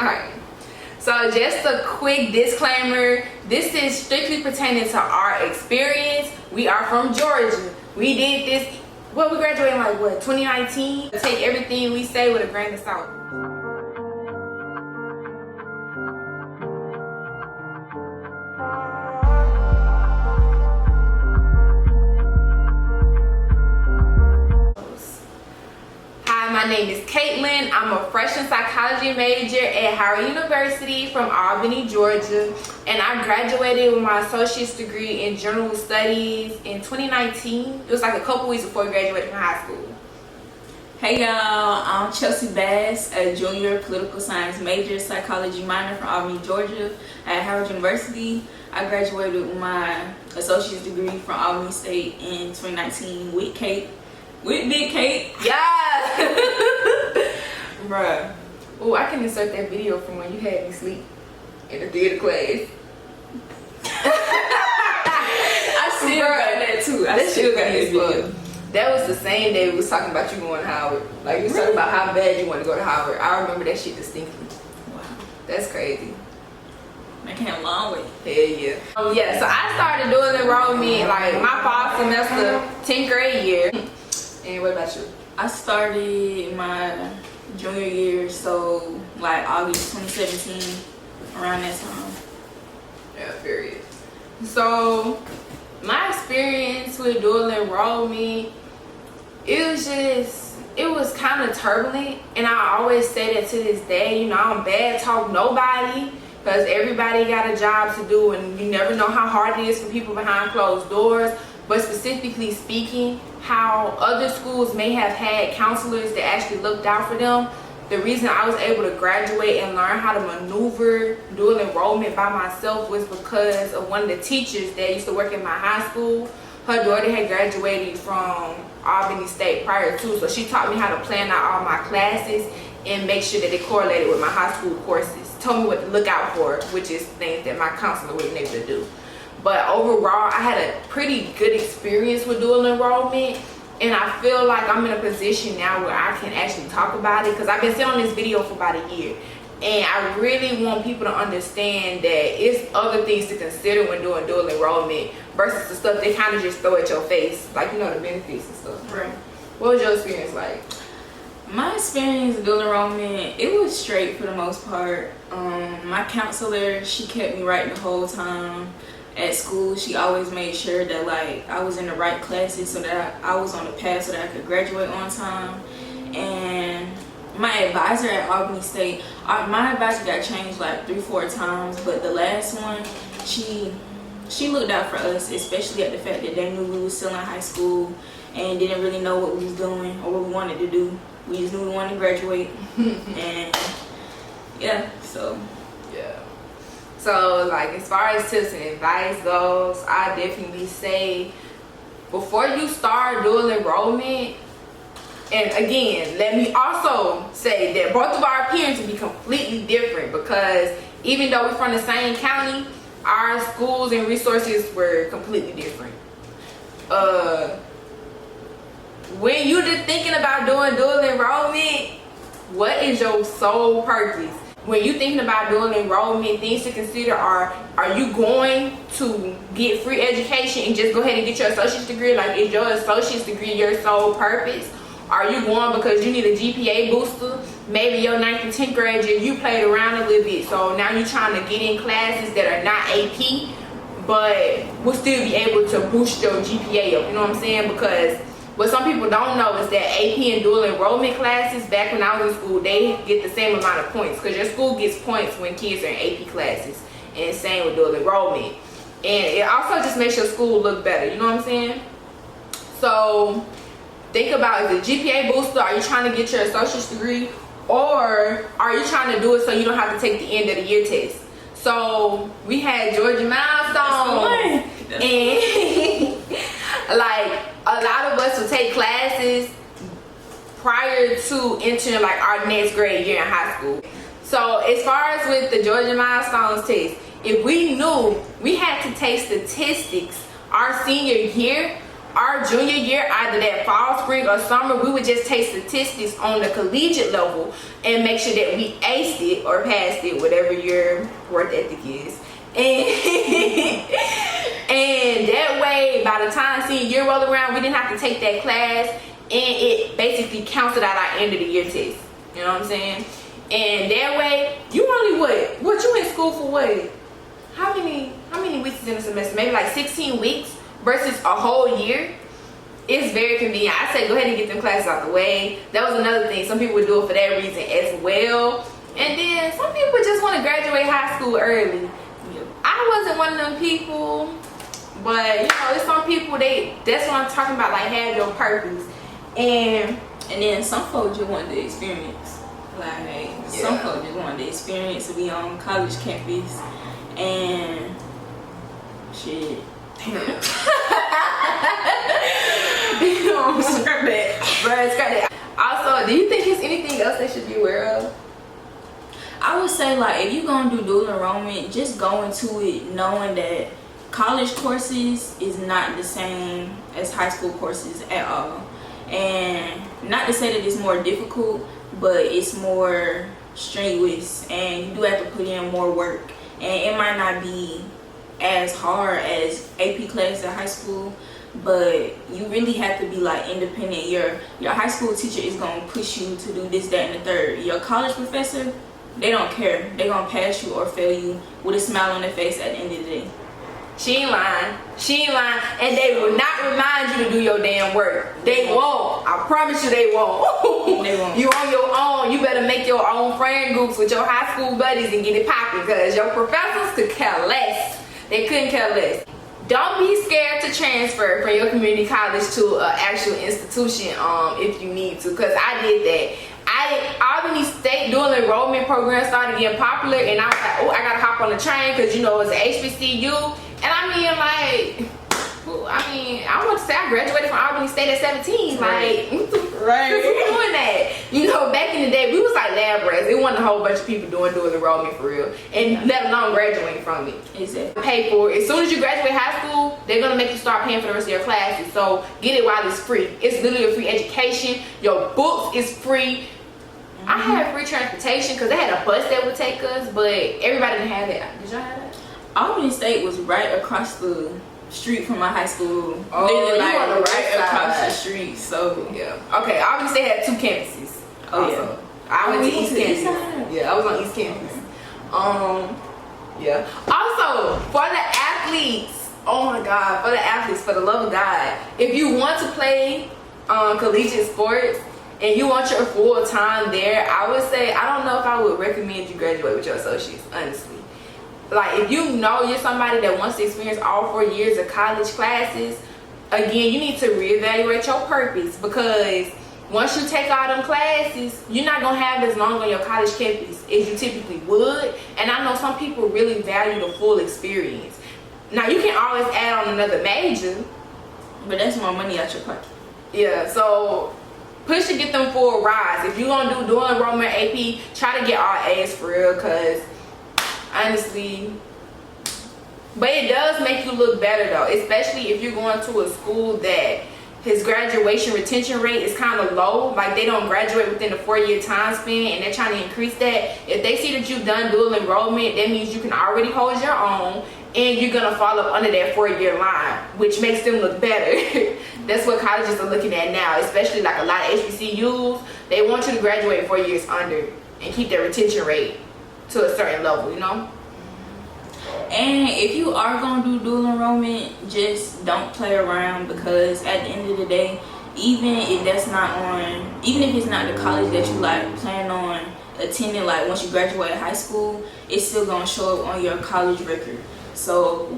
Alright, so just a quick disclaimer. This is strictly pertaining to our experience. We are from Georgia. We did this, we graduated in like, 2019? Take everything we say with a grain of salt. My name is Caitlin. I'm a freshman psychology major at Howard University from Albany, Georgia. And I graduated with my associate's degree in general studies in 2019. It was like a couple weeks before I graduated from high school. Hey y'all, I'm Chelsea Bass, a junior political science major, psychology minor from Albany, Georgia at Howard University. I graduated with my associate's degree from Albany State in 2019 with Kate. With Big Kate. Yeah. Bruh. Oh, I can insert that video from when you had me sleep in the theater class. I still got that too. I still got that video. That was the same day we was talking about you going to Howard. Like, you was talking about how bad you want to go to Howard. I remember that shit distinctly. Wow. That's crazy. That came a long way. Hell yeah. Yeah, so I started doing enrollment like my fall semester, 10th grade year. And what about you? I started my junior year, so like August 2017, around that time. Yeah, period. So my experience with dual enrollment, it was kind of turbulent, and I always say that to this day. You know, I don't bad talk nobody, because everybody got a job to do, and you never know how hard it is for people behind closed doors. But specifically speaking, how other schools may have had counselors that actually looked out for them. The reason I was able to graduate and learn how to maneuver dual enrollment by myself was because of one of the teachers that used to work in my high school. Her daughter had graduated from Albany State prior to, so she taught me how to plan out all my classes and make sure that they correlated with my high school courses. Told me what to look out for, which is things that my counselor wasn't able to do. But overall, I had a pretty good experience with dual enrollment, and I feel like I'm in a position now where I can actually talk about it, because I've been sitting on this video for about a year, and I really want people to understand that it's other things to consider when doing dual enrollment versus the stuff they kind of just throw at your face, like, you know, the benefits and stuff. Right. What was your experience like? My experience with dual enrollment, it was straight for the most part. My counselor, she kept me right the whole time. At school, she always made sure that like I was in the right classes so that I was on the path so that I could graduate on time. And my advisor at Albany State, my advisor got changed like 3-4 times, but the last one, she looked out for us, especially at the fact that they knew we was still in high school and didn't really know what we was doing or what we wanted to do. We just knew we wanted to graduate. And yeah, so yeah. So, like, as far as tips and advice goes, I definitely say before you start dual enrollment, and again, let me also say that both of our appearance will be completely different, because even though we're from the same county, our schools and resources were completely different. When you're just thinking about doing dual enrollment, what is your sole purpose? When you're thinking about dual enrollment, things to consider are you going to get free education and just go ahead and get your associate's degree? Like, is your associate's degree your sole purpose? Are you going because you need a GPA booster? Maybe your 9th and 10th grade year, you played around a little bit, so now you're trying to get in classes that are not AP, but will still be able to boost your GPA up, you know what I'm saying? Because what some people don't know is that AP and dual enrollment classes, back when I was in school, they get the same amount of points, because your school gets points when kids are in AP classes, and same with dual enrollment. And it also just makes your school look better, you know what I'm saying? So think about, is the GPA booster, are you trying to get your associate's degree, or are you trying to do it so you don't have to take the end of the year test? So we had Georgia Milestone, and like a lot of us would take classes prior to entering like our next grade year in high school. So as far as with the Georgia Milestones test, if we knew we had to take statistics our senior year, our junior year, either that fall, spring, or summer, we would just take statistics on the collegiate level and make sure that we aced it or passed it, whatever your work ethic is. And that way, by the time senior year rolled around, we didn't have to take that class, and it basically counted out our end of the year test. You know what I'm saying? And that way, you only what you in school for what? How many weeks is in a semester? Maybe like 16 weeks versus a whole year. It's very convenient. I say go ahead and get them classes out the way. That was another thing. Some people would do it for that reason as well. And then some people just want to graduate high school early. I wasn't one of them people, but you know, there's some people that's what I'm talking about, like have your purpose. And then some folks just want the experience. Like some folks just want the experience to be on college campus and shit. Scrap it. Also, do you think there's anything else they should be aware of? I would say, like, if you're gonna do dual enrollment, just go into it knowing that college courses is not the same as high school courses at all. And not to say that it's more difficult, but it's more strenuous and you do have to put in more work. And it might not be as hard as AP class at high school, but you really have to be like independent. Your high school teacher is gonna push you to do this, that, and the third. Your college professor, they don't care. They're gonna pass you or fail you with a smile on their face at the end of the day. She ain't lying. And they will not remind you to do your damn work. They won't. I promise you they won't. They won't. You on your own. You better make your own friend groups with your high school buddies and get it popping, because your professors could care less. They couldn't care less. Don't be scared to transfer from your community college to an actual institution if you need to, because I did that. Albany State dual enrollment program started getting popular, and I was like, oh, I gotta hop on the train because, you know, it's an HBCU. And I want to say I graduated from Albany State at 17. Like, right. Who's doing that? You know, back in the day, we was like lab rats. It wasn't a whole bunch of people doing dual enrollment for real, and let alone graduating from it. Exactly. Pay for it. As soon as you graduate high school, they're gonna make you start paying for the rest of your classes. So get it while it's free. It's literally a free education. Your books is free. I had free transportation because they had a bus that would take us, but everybody didn't have that. Did y'all have that? Albany State was right across the street from my high school. Oh, literally, you like, on the right across side. the street. So Yeah. Okay, Albany State had 2 campuses. Oh, also. I went to East Campus. Yeah, I was on East Campus. Yeah. Also, for the athletes, oh my God, for the athletes, for the love of God, if you want to play collegiate sports and you want your full time there, I would say, I don't know if I would recommend you graduate with your associates, honestly. Like, if you know you're somebody that wants to experience all 4 years of college classes, again, you need to reevaluate your purpose, because once you take all them classes, you're not going to have as long on your college campus as you typically would. And I know some people really value the full experience. Now, you can always add on another major, but that's more money out your pocket. Yeah, so push to get them full rides. If you're going to do dual enrollment AP, try to get all A's for real, because honestly, but it does make you look better though, especially if you're going to a school that his graduation retention rate is kind of low. Like, they don't graduate within the 4-year time span, and they're trying to increase that. If they see that you've done dual enrollment, that means you can already hold your own, and you're gonna fall up under that 4-year line, which makes them look better. That's what colleges are looking at now, especially like a lot of HBCUs. They want you to graduate 4 years under and keep their retention rate to a certain level, you know. And if you are gonna do dual enrollment, just don't play around, because at the end of the day, even if it's not the college that you like plan on attending, like once you graduate high school, it's still gonna show up on your college record. So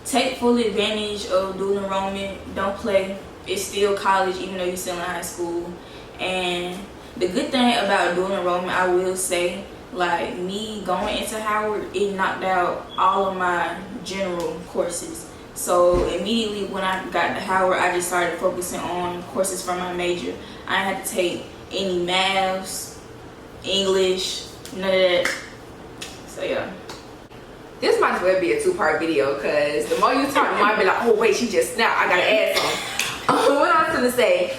take full advantage of dual enrollment. Don't play. It's still college, even though you're still in high school. And the good thing about dual enrollment, I will say, like me going into Howard, it knocked out all of my general courses. So immediately when I got to Howard, I just started focusing on courses from my major. I didn't have to take any maths, English, none of that. So yeah. This might as well be a 2-part video, because the more you talk, you might be like, oh wait, she just snapped, I gotta add something. what I was gonna say,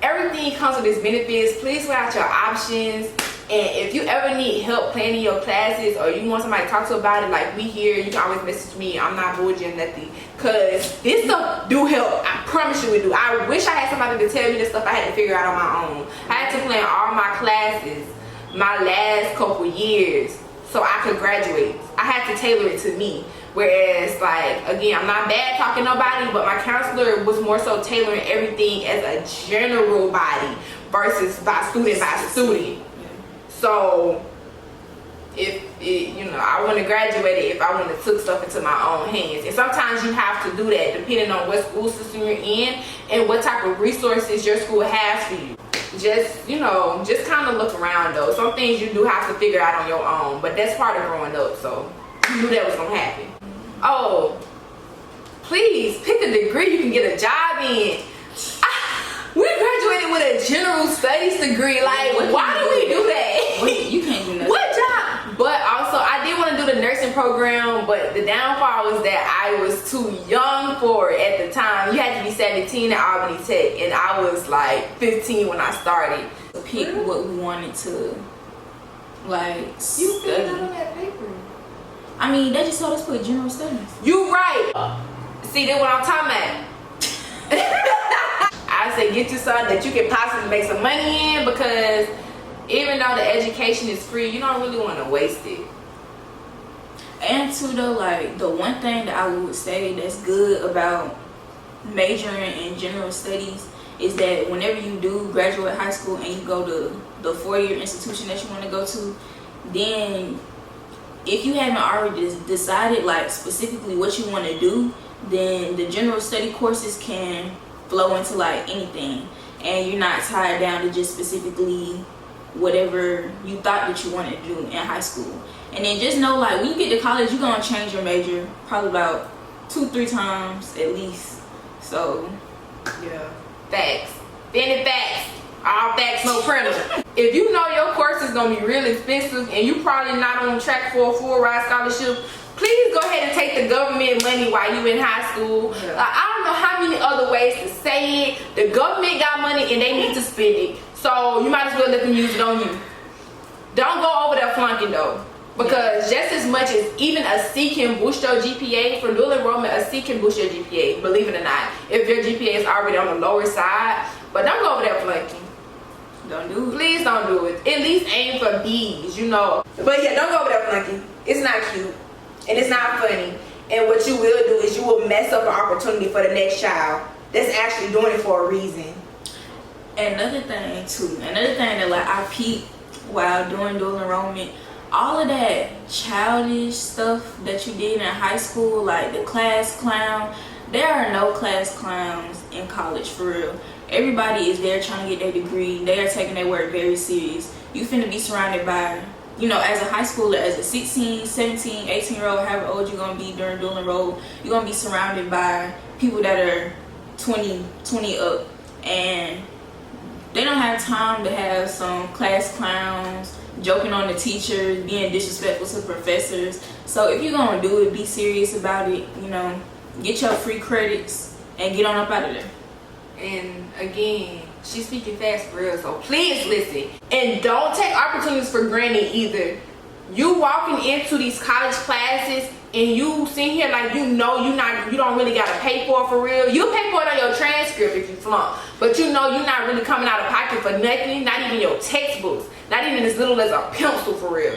everything comes with its benefits. Please weigh out your options. And if you ever need help planning your classes, or you want somebody to talk to about it, like we here, you can always message me. I'm not bullshitting nothing, cause this stuff do help. I promise you it do. I wish I had somebody to tell me the stuff I had to figure out on my own. I had to plan all my classes my last couple years so I could graduate. I had to tailor it to me. Whereas, like, again, I'm not bad talking nobody, but my counselor was more so tailoring everything as a general body versus by student. So, if it, you know, I wouldn't have graduated if I wouldn't have took stuff into my own hands. And sometimes you have to do that depending on what school system you're in and what type of resources your school has for you. Just, you know, just kind of look around though. Some things you do have to figure out on your own, but that's part of growing up, so you knew that was gonna happen. Oh, please pick a degree you can get a job in. We graduated with a general studies degree. Like, why do we do that? You can't do nothing. What job? But also, I did want to do the nursing program, but the downfall was that I was too young for it at the time. You had to be 17 at Albany Tech, and I was like 15 when I started. Pick what we wanted to, like, You filled study. out on that paper. I mean, they just told us to put general studies. You right. See, that's what I'm talking about. I say get you something that you can possibly make some money in, because even though the education is free, you don't really want to waste it. And too though, like, the one thing that I would say that's good about majoring in general studies is that whenever you do graduate high school and you go to the four-year institution that you want to go to, then if you haven't already decided like specifically what you want to do, then the general study courses can flow into like anything, and you're not tied down to just specifically whatever you thought that you wanted to do in high school. And then just know, like, when you get to college, you're gonna change your major probably about 2-3 times at least. So yeah, facts. Benny facts. All facts, no printer. If you know your course is gonna be real expensive and you probably not on track for a full ride scholarship, please go ahead and take the government money while you in high school. Yeah. I don't know how many other ways to say it. The government got money and they need to spend it, so you might as well let them use it on you. Don't go over there flunking though, because just as much as even a C can boost your GPA, for dual enrollment, a C can boost your GPA, believe it or not, if your GPA is already on the lower side. But don't go over there flunking. don't do it. Please don't do it. At least aim for B's, you know. But yeah, don't go over there flunking. It's not cute. And it's not funny. And what you will do is you will mess up an opportunity for the next child that's actually doing it for a reason. Another thing that like I peeped while doing dual enrollment, all of that childish stuff that you did in high school, like the class clown, there are no class clowns in college for real. Everybody is there trying to get their degree. They are taking their work very serious. You finna be surrounded by, you know, as a high schooler, as a 16, 17, 18-year-old, however old you're going to be during dual enroll, you're going to be surrounded by people that are 20 up. And they don't have time to have some class clowns joking on the teachers, being disrespectful to professors. So if you're going to do it, be serious about it, you know, get your free credits and get on up out of there. And again, she's speaking fast for real, so please listen. And don't take opportunities for granted either. You walking into these college classes and you sitting here like you know you don't really gotta pay for it for real. You pay for it on your transcript if you flunk, but you know you're not really coming out of pocket for nothing, not even your textbooks, not even as little as a pencil for real.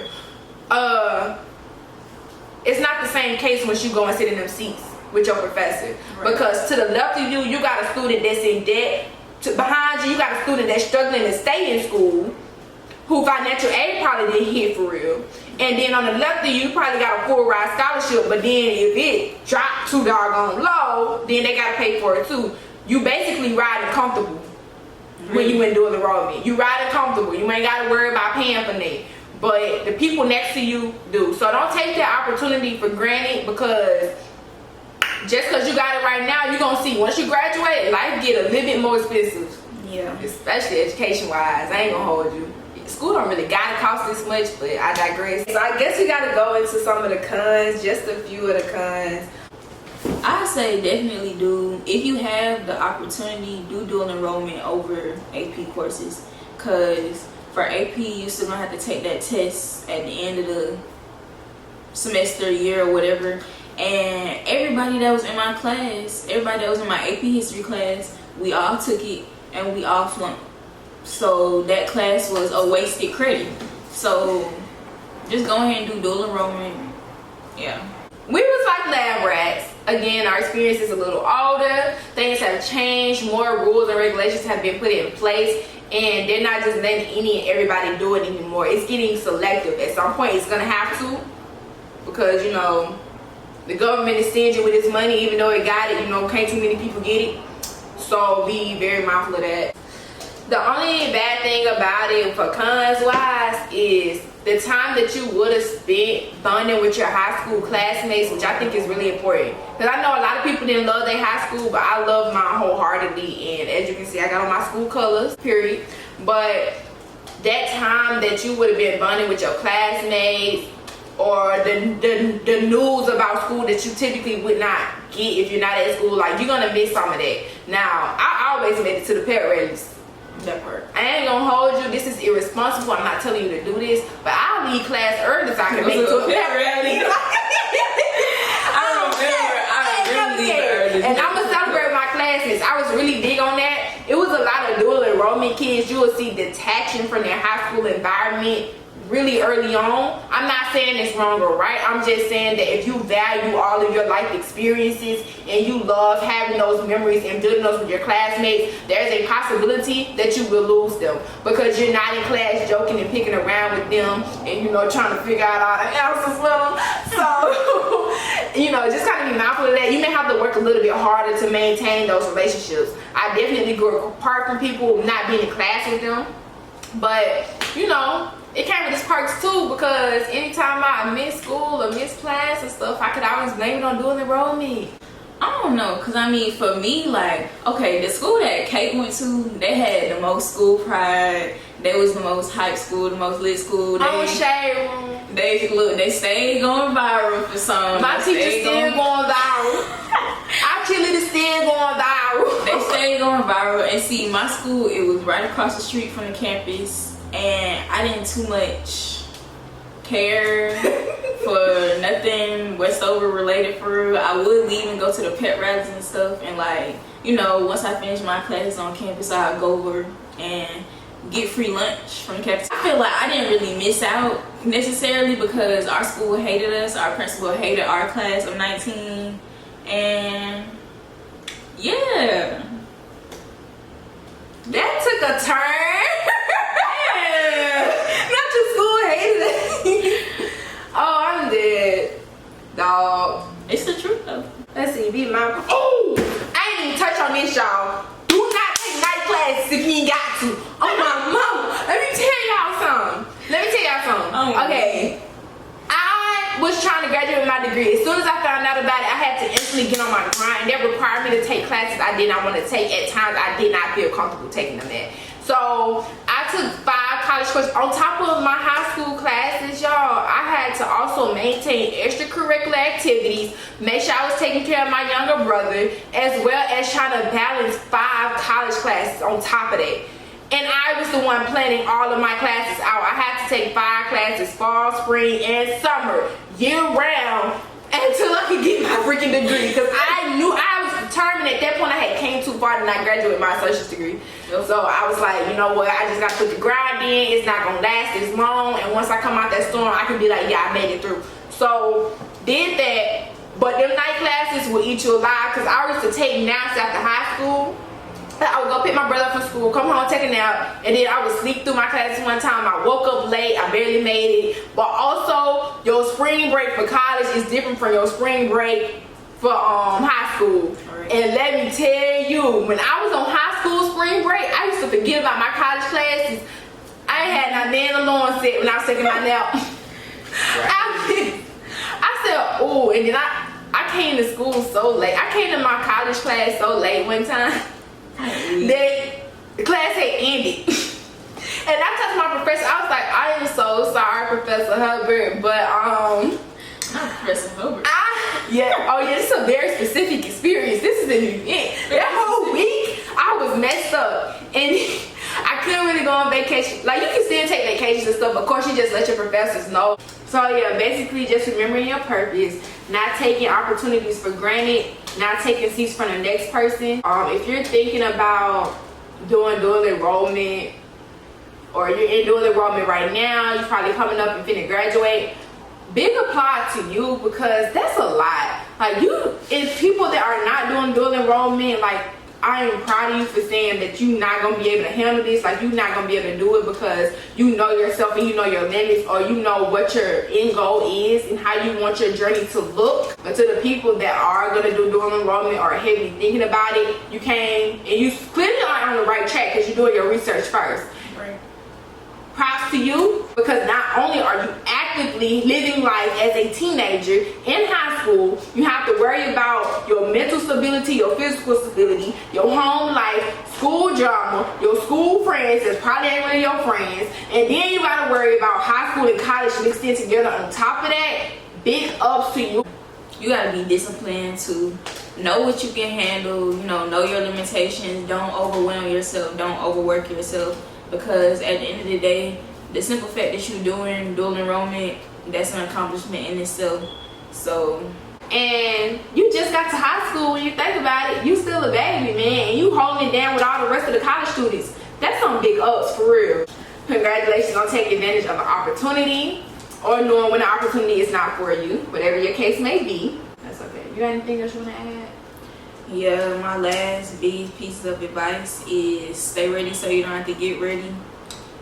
It's not the same case once you go and sit in them seats with your professor. Right. Because to the left of you, you got a student that's in debt. Behind you, you got a student that's struggling to stay in school, who financial aid probably didn't hit for real. And then on the left of you, you probably got a full ride scholarship, but then if it dropped too doggone low, then they gotta pay for it too. You basically riding comfortable when you in dual enrollment. You riding comfortable. You ain't gotta worry about paying for that. But the people next to you do. So don't take that opportunity for granted, because just because you got it right now, you're gonna see once you graduate, life get a little bit more expensive. Yeah. Especially education wise. I ain't gonna hold you. School don't really gotta cost this much, but I digress. So I guess we gotta go into some of the cons, just a few of the cons. I say definitely do. If you have the opportunity, do dual enrollment over AP courses. Because for AP, you still gonna have to take that test at the end of the semester, year, or whatever. And everybody that was in my class, everybody that was in my AP history class, we all took it and we all flunked. So that class was a wasted credit. So just go ahead and do dual enrollment. Yeah. We was like lab rats. Again, our experience is a little older. Things have changed. More rules and regulations have been put in place. And they're not just letting any and everybody do it anymore. It's getting selective. At some point, it's going to have to. Because, you know, the government is stingy with its money. Even though it got it, you know, can't too many people get it. So be very mindful of that. The only bad thing about it for cons wise is the time that you would have spent bonding with your high school classmates, which I think is really important. Because I know a lot of people didn't love their high school, but I love mine wholeheartedly. And as you can see, I got on my school colors, period. But that time that you would have been bonding with your classmates, or the news about school that you typically would not get if you're not at school, like, you're gonna miss some of that. Now, I always made it to the pet rallies. That part. I ain't gonna hold you. This is irresponsible. I'm not telling you to do this, but I'll leave class early so I can make it to a pet rally. I remember early. And I'm gonna celebrate my classes. I was really big on that. It was a lot of dual enrollment kids. You will see detaching from their high school environment really early on. I'm not saying it's wrong or right. I'm just saying that if you value all of your life experiences and you love having those memories and building those with your classmates, there's a possibility that you will lose them because you're not in class joking and picking around with them and, you know, trying to figure out all the answers with them. So, you know, just kind of be mindful of that. You may have to work a little bit harder to maintain those relationships. I definitely grew apart from people not being in class with them, but, you know, it came with its perks too, because anytime I missed school or missed class and stuff, I could always blame it on dual enrollment. I don't know, because I mean, for me, like, okay, the school that Kate went to, they had the most school pride. They was the most hype school, the most lit school. I'm shade room. They stayed going viral for some. My teacher's still going viral. Our cheerleader's still going viral. They stayed going viral. And see, my school, it was right across the street from the campus. And I didn't too much care for nothing Westover related for real. I would leave and go to the pet rallies and stuff. And, like, you know, once I finish my classes on campus, I'll go over and get free lunch from the cafeteria. I feel like I didn't really miss out necessarily because our school hated us. Our principal hated our class of 19. And, yeah. That took a turn. Not your school hated it. Oh, I'm dead. Dog. It's the truth though. Let's see, be my. Oh! I ain't even touch on this, y'all. Do not take night classes if you ain't got to. Oh my mama. Let me tell y'all something. Oh, okay. I was trying to graduate with my degree. As soon as I found out about it, I had to instantly get on my grind. That required me to take classes I did not want to take. At times, I did not feel comfortable taking them at. So I took 5 college courses on top of my high school classes, y'all. I had to also maintain extracurricular activities, make sure I was taking care of my younger brother, as well as trying to balance 5 college classes on top of that. And I was the one planning all of my classes out. I had to take 5 classes, fall, spring, and summer, year round, until I could get my freaking degree. Because I knew, I was determined at that point I had came too far to not graduate my associate's degree. So I was like, you know what, I just got to put the grind in. It's not going to last as long. And once I come out that storm, I can be like, yeah, I made it through. So did that. But them night classes will eat you alive. Because I used to take naps after high school. I would go pick my brother up from school, come home, take a nap, and then I would sleep through my classes one time. I woke up late, I barely made it. But also, your spring break for college is different from your spring break for high school. Right. And let me tell you, when I was on high school spring break, I used to forget about my college classes. I ain't had not damn alarm set when I was taking my nap. Right. I said, oh, and then I came to school so late. I came to my college class so late one time. The class had ended. And I told my professor, I was like, I am so sorry, Professor Hubbard, but not Professor Hubbard. Yeah. Oh yeah, this is a very specific experience. This is an event. That whole week, I was messed up, and I couldn't really go on vacation. Like, you can still take vacations and stuff. Of course, you just let your professors know. So yeah, basically just remembering your purpose, not taking opportunities for granted, not taking seats from the next person. If you're thinking about doing dual enrollment, or you're in dual enrollment right now, you're probably coming up and finna graduate, big apply to you, because that's a lot. Like, if people that are not doing dual enrollment, like, I am proud of you for saying that you're not going to be able to handle this. Like, you're not going to be able to do it because you know yourself and you know your limits, or you know what your end goal is and how you want your journey to look. But to the people that are going to do dual enrollment or heavily thinking about it, you came and you clearly are on the right track because you're doing your research first. Right. Props to you, because not only are you actively living life as a teenager in high school, you have to worry about your mental stability, your physical stability, your home life, school drama, your school friends that's probably ain't really your friends, and then you gotta worry about high school and college mixed in together. On top of that, big ups to you. You gotta be disciplined to know what you can handle, know your limitations. Don't overwhelm yourself, don't overwork yourself. Because at the end of the day, the simple fact that you're doing dual enrollment, that's an accomplishment in itself. So, and you just got to high school. When you think about it, you still a baby, man, and you holding it down with all the rest of the college students. That's some big ups for real. Congratulations on taking advantage of an opportunity, or knowing when the opportunity is not for you, whatever your case may be. That's okay. You got anything else you want to add? Yeah, my last big piece of advice is stay ready so you don't have to get ready.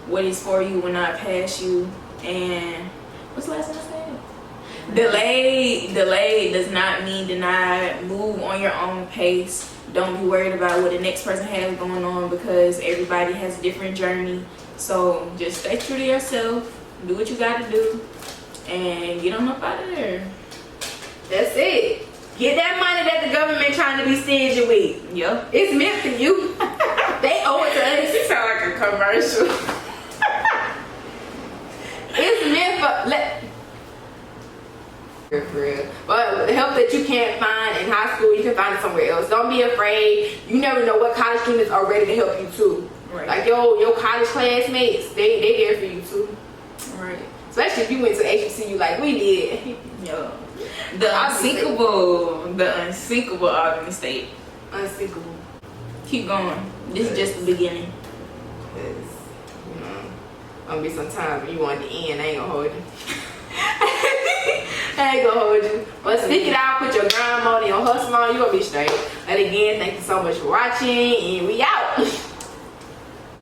What is for you will not pass you. And what's the last thing I said? Delayed does not mean denied. Move on your own pace. Don't be worried about what the next person has going on, because everybody has a different journey. So just stay true to yourself. Do what you gotta do. And get on up out of there. That's it. Get that money that the government trying to be stingy with. Yep. It's meant for you. They owe it to us. It sound like a commercial. It's meant for real. But the help that you can't find in high school, you can find it somewhere else. Don't be afraid. You never know what college students are ready to help you too. Right. Like your college classmates, they there for you too. Right. Especially if you went to HBCU like we did. Yo. The unsinkable Albany State. Unsinkable. Keep going. This is just the beginning. Cause, gonna be some time when you want the end. I ain't gonna hold you. I ain't gonna hold you. But stick it out, put your grind on, your hustle on, you gonna be straight. And again, thank you so much for watching, and we out.